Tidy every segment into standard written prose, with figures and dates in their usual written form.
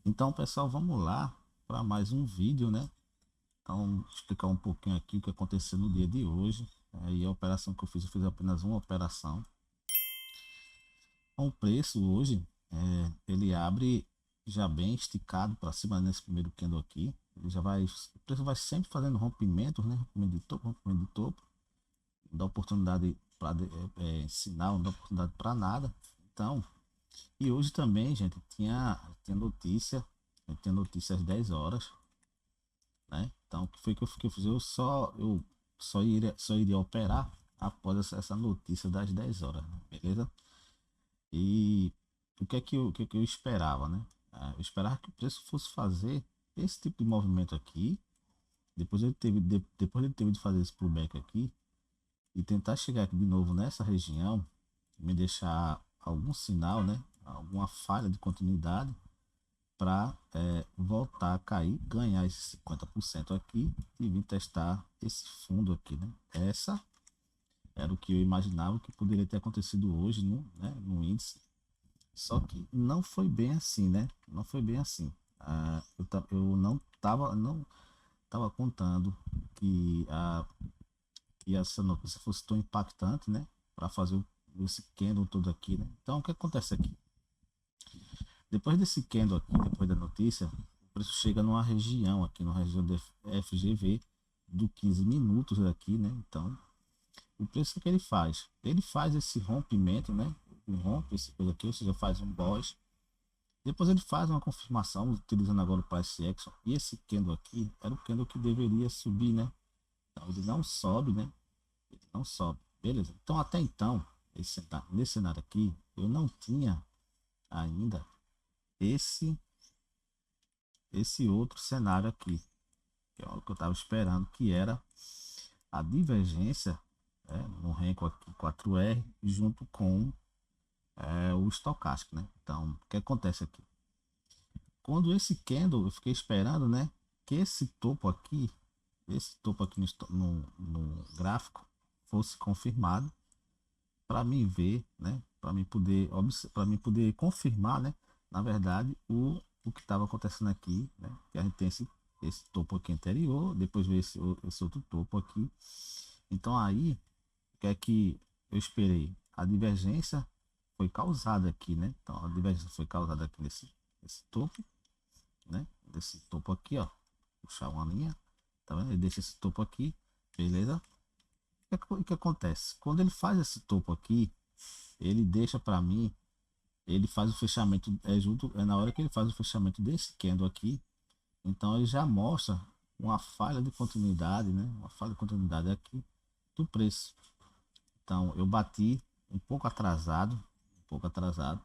Então, pessoal, vamos lá para mais um vídeo, né? Então, explicar um pouquinho aqui o que aconteceu no dia de hoje. Aí a operação que eu fiz apenas uma operação. O preço hoje, ele abre já bem esticado para cima nesse primeiro candle aqui. Ele já vai, o preço vai sempre fazendo rompimentos, né? Rompimento de topo. Não dá oportunidade para sinal, não dá oportunidade para nada. Então, e hoje também, gente, tinha notícia, tem notícia às 10 horas, né? Então, o que foi que eu fiz? Eu só iria operar após essa notícia das 10 horas, né? Beleza? E o que é que eu esperava, né? Eu esperava que o preço fosse fazer esse tipo de movimento aqui, depois ele teve de fazer esse pullback aqui e tentar chegar aqui de novo nessa região, me deixar algum sinal, né? Alguma falha de continuidade para voltar a cair, ganhar esses 50% aqui e vir testar esse fundo aqui, né? Essa era o que eu imaginava que poderia ter acontecido hoje no índice. Só que não foi bem assim, né? Não foi bem assim. Eu não tava contando que, que essa notícia fosse tão impactante, né? Para fazer esse candle todo aqui, né? Então, o que acontece aqui? Depois desse candle aqui, depois da notícia, o preço chega numa região aqui, numa região de FGV do 15 minutos aqui, né? Então, o preço que ele faz? Ele faz esse rompimento, né? Ele rompe esse coisa aqui, ou seja, faz um boss. Depois ele faz uma confirmação utilizando agora o price action. E esse candle aqui era o candle que deveria subir, né? Então, ele não sobe, né? Ele não sobe. Beleza. Então, até então, nesse cenário aqui, eu não tinha ainda esse esse outro cenário aqui, que é o que eu estava esperando, que era a divergência, no Renko aqui 4R junto com o estocástico, né? Então, o que acontece aqui? Quando esse candle, eu fiquei esperando, né, que esse topo aqui no gráfico fosse confirmado para mim ver, né, para mim poder confirmar, né, na verdade, o que estava acontecendo aqui, né, que a gente tem esse topo aqui anterior, depois veio esse outro topo aqui. Então aí, o que é que eu esperei? A divergência foi causada aqui, né? Então a divergência foi causada aqui nesse topo, né? Desse topo aqui, ó. Puxar uma linha, tá vendo? Ele deixa esse topo aqui, beleza? O que acontece? Quando ele faz esse topo aqui, ele deixa para mim, ele faz o fechamento, na hora que ele faz o fechamento desse candle aqui, então ele já mostra uma falha de continuidade, né? Uma falha de continuidade aqui do preço. Então eu bati um pouco atrasado.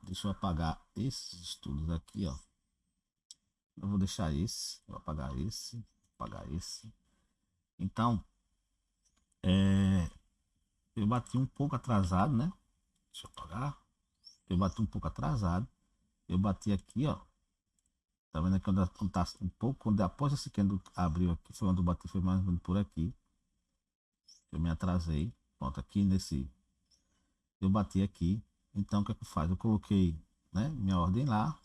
Deixa eu apagar esses estudos aqui, ó. Eu vou deixar esse, vou apagar esse. Então, eu bati um pouco atrasado, né? Deixa eu apagar. Eu bati um pouco atrasado. Eu bati aqui, ó. Tá vendo aqui onde tá um pouco, quando após esse candle abriu aqui, foi onde eu bati, foi mais ou menos por aqui. Eu me atrasei. Pronto, aqui nesse. Eu bati aqui. Então o que é que eu faço? Eu coloquei, né, minha ordem lá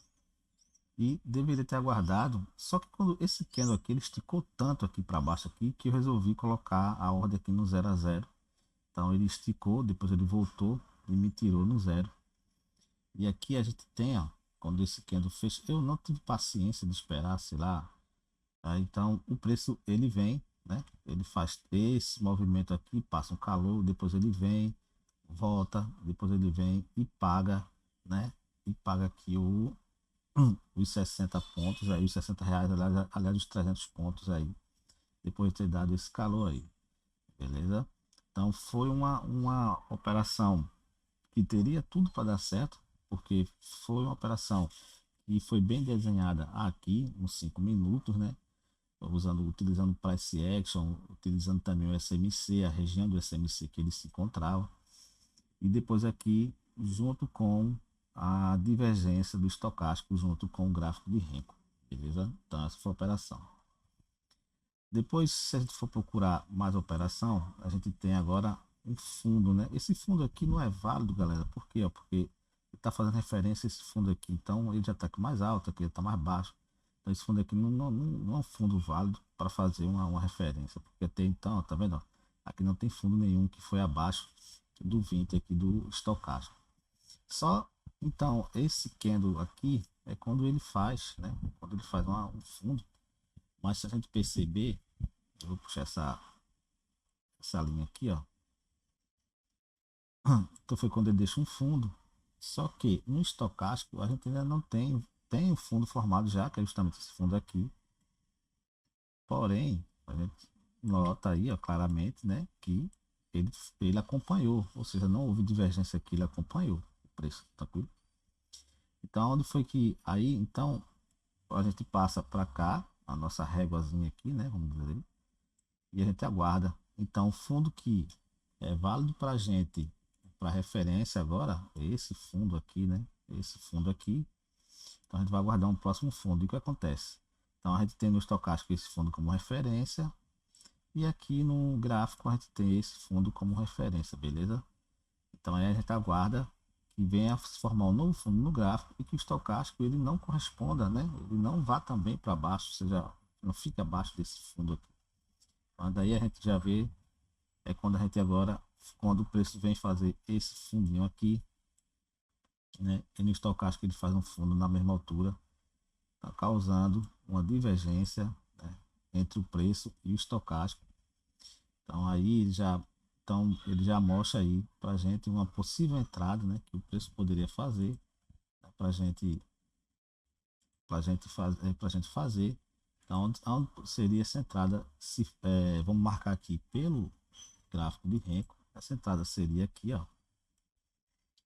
e deveria ter aguardado. Só que quando esse candle aqui ele esticou tanto aqui para baixo aqui que eu resolvi colocar a ordem aqui no 0 a 0. Então ele esticou, depois ele voltou e me tirou no zero. E aqui a gente tem, ó, quando esse candle fecha, eu não tive paciência de esperar, sei lá. Então o preço ele vem, né? Ele faz esse movimento aqui, passa um calor, depois ele vem, volta, depois ele vem e paga, né? E paga aqui os 60 pontos aí, os 60 reais, aliás, os 300 pontos aí, depois de ter dado esse calor aí, beleza? Então foi uma operação que teria tudo para dar certo, porque foi uma operação que foi bem desenhada aqui, uns 5 minutos, né? Utilizando o price action, utilizando também o SMC, a região do SMC que ele se encontrava, e depois aqui junto com a divergência do estocástico junto com o gráfico de Renko, beleza? Então essa foi a operação. Depois, se a gente for procurar mais operação, a gente tem agora um fundo, né? Esse fundo aqui não é válido, galera. Por quê? Porque está fazendo referência a esse fundo aqui. Então ele já está aqui mais alto, aqui ele está mais baixo. Então esse fundo aqui não é um fundo válido para fazer uma referência, porque até então, ó, tá vendo? Ó, aqui não tem fundo nenhum que foi abaixo do 20 aqui do estocástico. Só então esse candle aqui é quando ele faz, né? Quando ele faz um fundo. Mas se a gente perceber, eu vou puxar essa linha aqui, ó. Então foi quando ele deixa um fundo. Só que no estocástico a gente ainda não tem o fundo formado já, que é justamente esse fundo aqui. Porém, a gente nota aí, ó, claramente, né, que ele acompanhou, ou seja, não houve divergência aqui, ele acompanhou o preço, tranquilo? Então, onde foi que aí, então, a gente passa para cá, a nossa réguazinha aqui, né, vamos dizer, e a gente aguarda. Então, o fundo que é válido para a gente, para referência agora, é esse fundo aqui, né, esse fundo aqui. Então, a gente vai aguardar um próximo fundo. E o que acontece? Então, a gente tem no estocástico esse fundo como referência, e aqui no gráfico a gente tem esse fundo como referência, beleza? Então aí a gente aguarda que venha se formar um novo fundo no gráfico e que o estocástico ele não corresponda, né? Ele não vá também para baixo, ou seja, não fique abaixo desse fundo aqui. Então daí a gente já vê, é quando a gente agora, quando o preço vem fazer esse fundinho aqui, né? E no estocástico ele faz um fundo na mesma altura, tá causando uma divergência, né, entre o preço e o estocástico. Então aí ele já mostra aí para gente uma possível entrada, né, que o preço poderia fazer, né, para gente fazer. Então onde seria essa entrada? Se, vamos marcar aqui pelo gráfico de Renko. Essa entrada seria aqui, ó.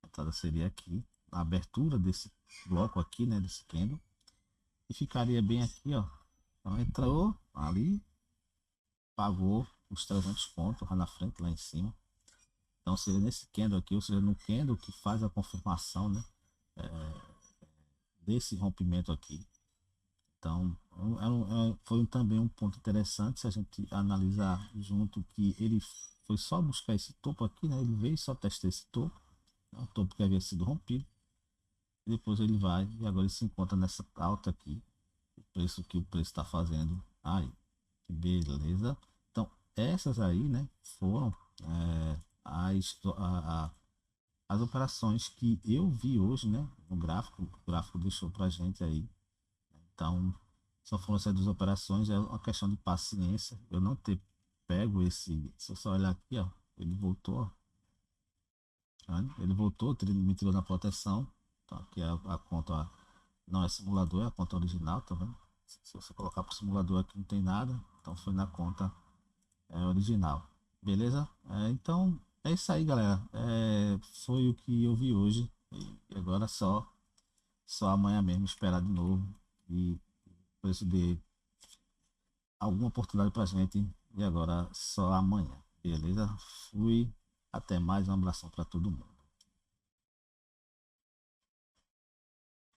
A entrada seria aqui, a abertura desse bloco aqui, né, desse candle, e ficaria bem aqui, ó. Então entrou ali, pagou os 300 pontos lá na frente, lá em cima. Então seria nesse candle aqui, ou seja, no candle que faz a confirmação, né, desse rompimento aqui. Então foi também um ponto interessante se a gente analisar junto que ele foi só buscar esse topo aqui, né, ele veio só testar esse topo, né, o topo que havia sido rompido, e depois ele vai e agora ele se encontra nessa alta aqui, o preço que o preço está fazendo aí, beleza? Então essas aí, né, foram as operações que eu vi hoje, né, no gráfico, o gráfico deixou pra gente aí. Então, só foram essas duas operações, é uma questão de paciência. Eu não ter pego esse, se eu só olhar aqui, ó, ele voltou, ó, né? Ele voltou, me tirou na proteção. Então, aqui é a conta, ó, não é simulador, é a conta original, tá vendo? Se você colocar pro simulador aqui não tem nada, então foi na conta original. Beleza? Então é isso aí, galera. Foi o que eu vi hoje. E agora só amanhã mesmo esperar de novo. E o preço dê alguma oportunidade pra gente. E agora só amanhã. Beleza? Fui. Até mais. Um abração para todo mundo.